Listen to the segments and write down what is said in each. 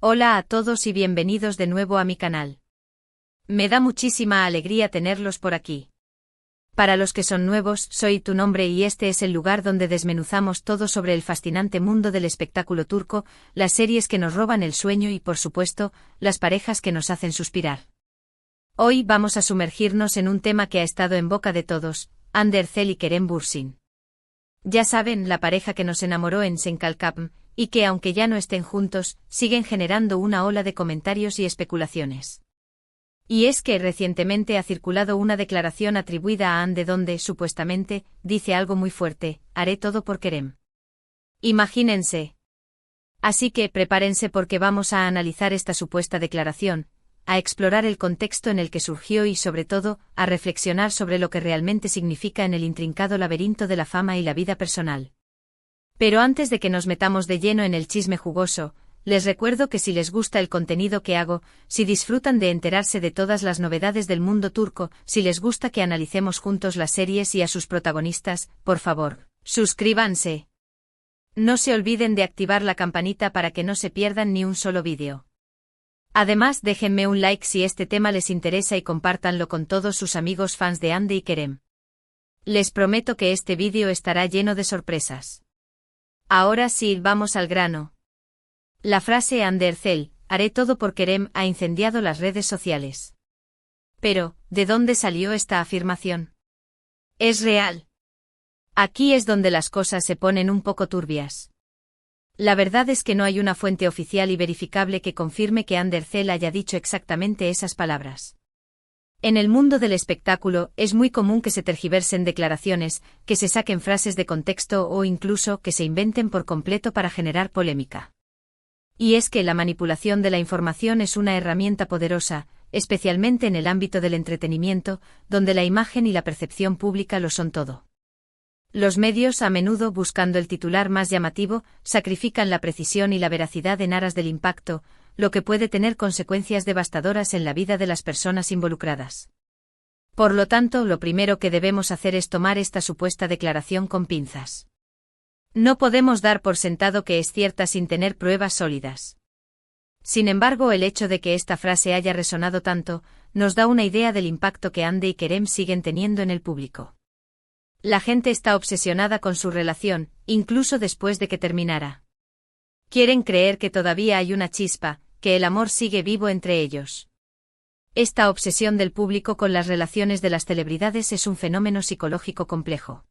Hola a todos y bienvenidos de nuevo a mi canal. Me da muchísima alegría tenerlos por aquí. Para los que son nuevos, soy Tu Nombre y este es el lugar donde desmenuzamos todo sobre el fascinante mundo del espectáculo turco, las series que nos roban el sueño y, por supuesto, las parejas que nos hacen suspirar. Hoy vamos a sumergirnos en un tema que ha estado en boca de todos, Hande Erçel y Kerem Bürsin. Ya saben, la pareja que nos enamoró en Senkalkapm, y que aunque ya no estén juntos, siguen generando una ola de comentarios y especulaciones. Y es que recientemente ha circulado una declaración atribuida a Hande donde, supuestamente, dice algo muy fuerte: haré todo por Kerem. Imagínense. Así que prepárense porque vamos a analizar esta supuesta declaración, a explorar el contexto en el que surgió y sobre todo, a reflexionar sobre lo que realmente significa en el intrincado laberinto de la fama y la vida personal. Pero antes de que nos metamos de lleno en el chisme jugoso, les recuerdo que si les gusta el contenido que hago, si disfrutan de enterarse de todas las novedades del mundo turco, si les gusta que analicemos juntos las series y a sus protagonistas, por favor, suscríbanse. No se olviden de activar la campanita para que no se pierdan ni un solo vídeo. Además, déjenme un like si este tema les interesa y compártanlo con todos sus amigos fans de Hande y Kerem. Les prometo que este vídeo estará lleno de sorpresas. Ahora sí, vamos al grano. La frase Hande Erçel, haré todo por Kerem, ha incendiado las redes sociales. Pero, ¿de dónde salió esta afirmación? ¿Es real? Aquí es donde las cosas se ponen un poco turbias. La verdad es que no hay una fuente oficial y verificable que confirme que Hande Erçel haya dicho exactamente esas palabras. En el mundo del espectáculo, es muy común que se tergiversen declaraciones, que se saquen frases de contexto o incluso que se inventen por completo para generar polémica. Y es que la manipulación de la información es una herramienta poderosa, especialmente en el ámbito del entretenimiento, donde la imagen y la percepción pública lo son todo. Los medios, a menudo buscando el titular más llamativo, sacrifican la precisión y la veracidad en aras del impacto, lo que puede tener consecuencias devastadoras en la vida de las personas involucradas. Por lo tanto, lo primero que debemos hacer es tomar esta supuesta declaración con pinzas. No podemos dar por sentado que es cierta sin tener pruebas sólidas. Sin embargo, el hecho de que esta frase haya resonado tanto, nos da una idea del impacto que Hande y Kerem siguen teniendo en el público. La gente está obsesionada con su relación, incluso después de que terminara. Quieren creer que todavía hay una chispa, que el amor sigue vivo entre ellos. Esta obsesión del público con las relaciones de las celebridades es un fenómeno psicológico complejo.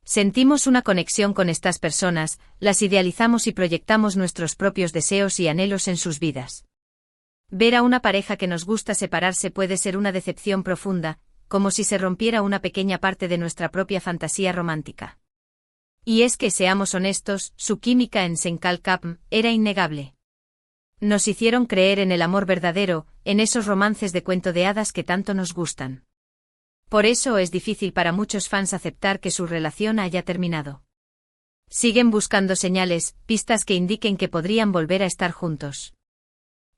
Sentimos una conexión con estas personas, las idealizamos y proyectamos nuestros propios deseos y anhelos en sus vidas. Ver a una pareja que nos gusta separarse puede ser una decepción profunda, como si se rompiera una pequeña parte de nuestra propia fantasía romántica. Y es que, seamos honestos, su química en Senkalkapm era innegable. Nos hicieron creer en el amor verdadero, en esos romances de cuento de hadas que tanto nos gustan. Por eso es difícil para muchos fans aceptar que su relación haya terminado. Siguen buscando señales, pistas que indiquen que podrían volver a estar juntos.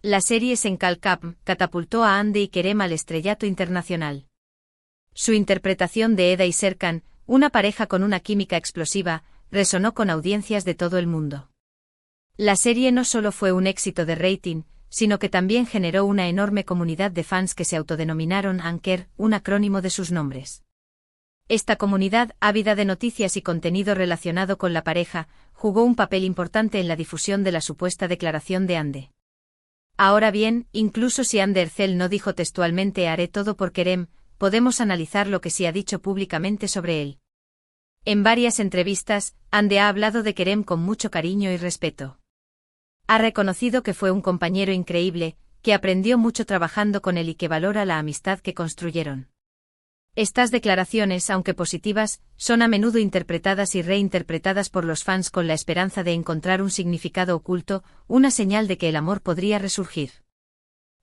La serie Senkalkapm catapultó a Hande y Kerem al estrellato internacional. Su interpretación de Eda y Serkan, una pareja con una química explosiva, resonó con audiencias de todo el mundo. La serie no solo fue un éxito de rating, sino que también generó una enorme comunidad de fans que se autodenominaron Anker, un acrónimo de sus nombres. Esta comunidad, ávida de noticias y contenido relacionado con la pareja, jugó un papel importante en la difusión de la supuesta declaración de Hande. Ahora bien, incluso si Hande Erçel no dijo textualmente haré todo por Kerem, podemos analizar lo que sí ha dicho públicamente sobre él. En varias entrevistas, Hande ha hablado de Kerem con mucho cariño y respeto. Ha reconocido que fue un compañero increíble, que aprendió mucho trabajando con él y que valora la amistad que construyeron. Estas declaraciones, aunque positivas, son a menudo interpretadas y reinterpretadas por los fans con la esperanza de encontrar un significado oculto, una señal de que el amor podría resurgir.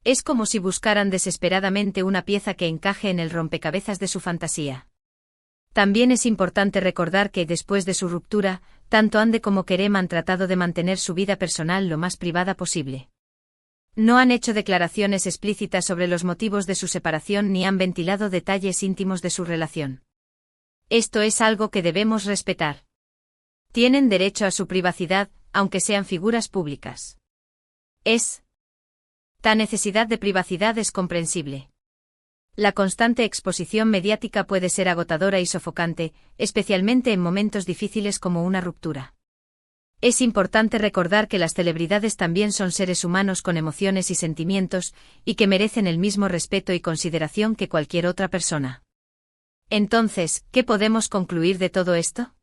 Es como si buscaran desesperadamente una pieza que encaje en el rompecabezas de su fantasía. También es importante recordar que, después de su ruptura, tanto Hande como Kerem han tratado de mantener su vida personal lo más privada posible. No han hecho declaraciones explícitas sobre los motivos de su separación ni han ventilado detalles íntimos de su relación. Esto es algo que debemos respetar. Tienen derecho a su privacidad, aunque sean figuras públicas. Esta necesidad de privacidad es comprensible. La constante exposición mediática puede ser agotadora y sofocante, especialmente en momentos difíciles como una ruptura. Es importante recordar que las celebridades también son seres humanos con emociones y sentimientos, y que merecen el mismo respeto y consideración que cualquier otra persona. Entonces, ¿qué podemos concluir de todo esto?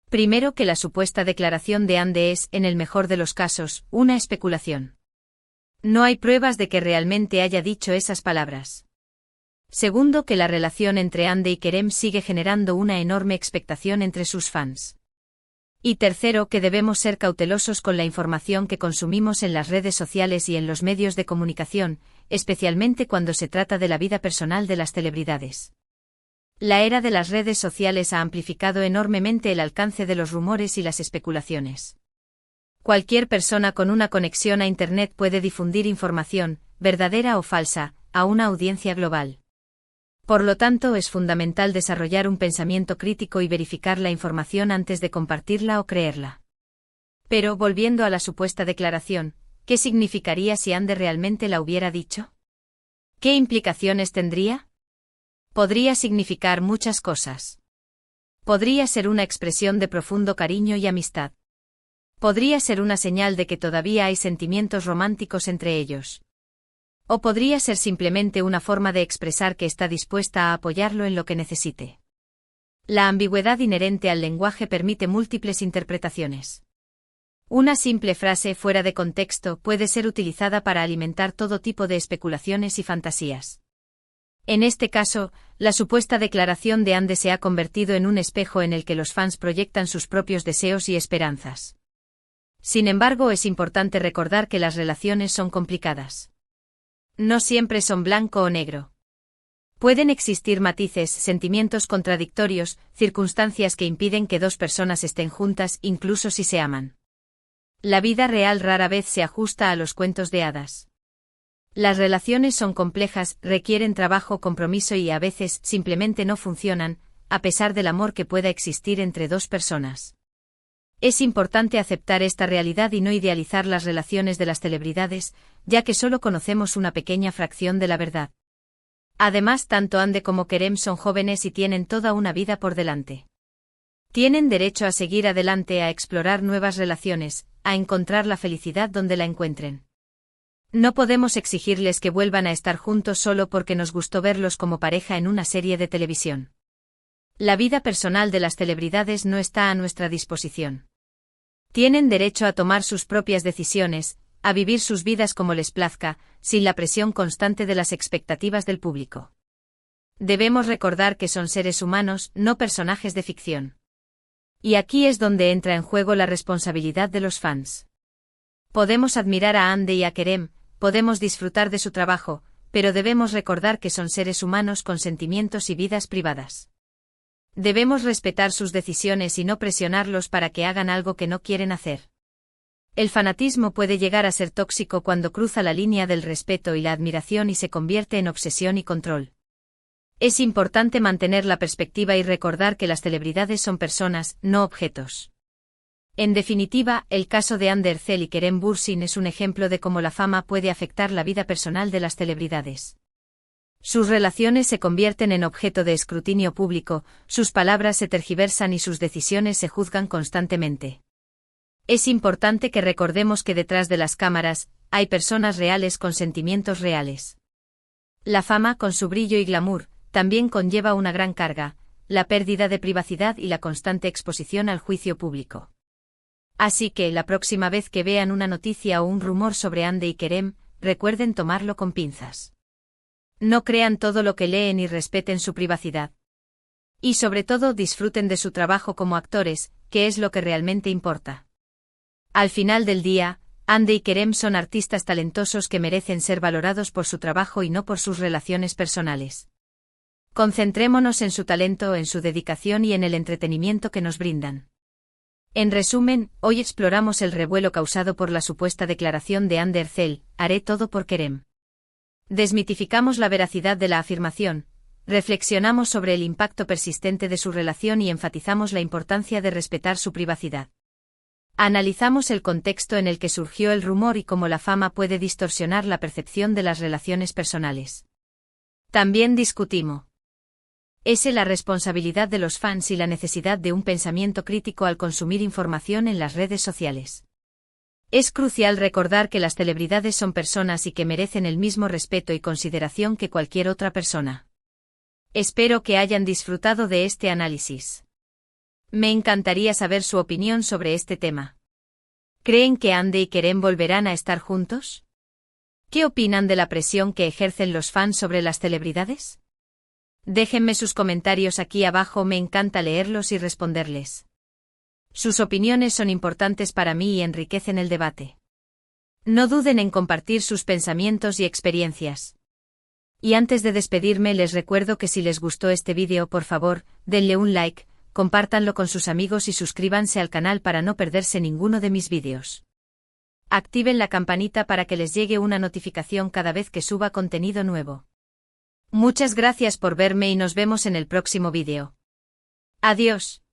Primero, que la supuesta declaración de Anne es, en el mejor de los casos, una especulación. No hay pruebas de que realmente haya dicho esas palabras. Segundo, que la relación entre Anne y Kerem sigue generando una enorme expectación entre sus fans. Y tercero, que debemos ser cautelosos con la información que consumimos en las redes sociales y en los medios de comunicación, especialmente cuando se trata de la vida personal de las celebridades. La era de las redes sociales ha amplificado enormemente el alcance de los rumores y las especulaciones. Cualquier persona con una conexión a Internet puede difundir información, verdadera o falsa, a una audiencia global. Por lo tanto, es fundamental desarrollar un pensamiento crítico y verificar la información antes de compartirla o creerla. Pero, volviendo a la supuesta declaración, ¿qué significaría si Anne realmente la hubiera dicho? ¿Qué implicaciones tendría? Podría significar muchas cosas. Podría ser una expresión de profundo cariño y amistad. Podría ser una señal de que todavía hay sentimientos románticos entre ellos. O podría ser simplemente una forma de expresar que está dispuesta a apoyarlo en lo que necesite. La ambigüedad inherente al lenguaje permite múltiples interpretaciones. Una simple frase fuera de contexto puede ser utilizada para alimentar todo tipo de especulaciones y fantasías. En este caso, la supuesta declaración de Anne se ha convertido en un espejo en el que los fans proyectan sus propios deseos y esperanzas. Sin embargo, es importante recordar que las relaciones son complicadas. No siempre son blanco o negro. Pueden existir matices, sentimientos contradictorios, circunstancias que impiden que dos personas estén juntas incluso si se aman. La vida real rara vez se ajusta a los cuentos de hadas. Las relaciones son complejas, requieren trabajo, compromiso y a veces simplemente no funcionan, a pesar del amor que pueda existir entre dos personas. Es importante aceptar esta realidad y no idealizar las relaciones de las celebridades, ya que solo conocemos una pequeña fracción de la verdad. Además, tanto Anne como Kerem son jóvenes y tienen toda una vida por delante. Tienen derecho a seguir adelante, a explorar nuevas relaciones, a encontrar la felicidad donde la encuentren. No podemos exigirles que vuelvan a estar juntos solo porque nos gustó verlos como pareja en una serie de televisión. La vida personal de las celebridades no está a nuestra disposición. Tienen derecho a tomar sus propias decisiones, a vivir sus vidas como les plazca, sin la presión constante de las expectativas del público. Debemos recordar que son seres humanos, no personajes de ficción. Y aquí es donde entra en juego la responsabilidad de los fans. Podemos admirar a Anne y a Kerem, podemos disfrutar de su trabajo, pero debemos recordar que son seres humanos con sentimientos y vidas privadas. Debemos respetar sus decisiones y no presionarlos para que hagan algo que no quieren hacer. El fanatismo puede llegar a ser tóxico cuando cruza la línea del respeto y la admiración y se convierte en obsesión y control. Es importante mantener la perspectiva y recordar que las celebridades son personas, no objetos. En definitiva, el caso de Anne Ercel y Kerem Bürsin es un ejemplo de cómo la fama puede afectar la vida personal de las celebridades. Sus relaciones se convierten en objeto de escrutinio público, sus palabras se tergiversan y sus decisiones se juzgan constantemente. Es importante que recordemos que detrás de las cámaras, hay personas reales con sentimientos reales. La fama, con su brillo y glamour, también conlleva una gran carga, la pérdida de privacidad y la constante exposición al juicio público. Así que, la próxima vez que vean una noticia o un rumor sobre Anne y Kerem, recuerden tomarlo con pinzas. No crean todo lo que leen y respeten su privacidad. Y sobre todo disfruten de su trabajo como actores, que es lo que realmente importa. Al final del día, Anne y Kerem son artistas talentosos que merecen ser valorados por su trabajo y no por sus relaciones personales. Concentrémonos en su talento, en su dedicación y en el entretenimiento que nos brindan. En resumen, hoy exploramos el revuelo causado por la supuesta declaración de Anne Ercel, haré todo por Kerem. Desmitificamos la veracidad de la afirmación, reflexionamos sobre el impacto persistente de su relación y enfatizamos la importancia de respetar su privacidad. Analizamos el contexto en el que surgió el rumor y cómo la fama puede distorsionar la percepción de las relaciones personales. También discutimos la responsabilidad de los fans y la necesidad de un pensamiento crítico al consumir información en las redes sociales. Es crucial recordar que las celebridades son personas y que merecen el mismo respeto y consideración que cualquier otra persona. Espero que hayan disfrutado de este análisis. Me encantaría saber su opinión sobre este tema. ¿Creen que Andy y Kerem volverán a estar juntos? ¿Qué opinan de la presión que ejercen los fans sobre las celebridades? Déjenme sus comentarios aquí abajo, me encanta leerlos y responderles. Sus opiniones son importantes para mí y enriquecen el debate. No duden en compartir sus pensamientos y experiencias. Y antes de despedirme les recuerdo que si les gustó este vídeo, por favor, denle un like, compártanlo con sus amigos y suscríbanse al canal para no perderse ninguno de mis vídeos. Activen la campanita para que les llegue una notificación cada vez que suba contenido nuevo. Muchas gracias por verme y nos vemos en el próximo vídeo. Adiós.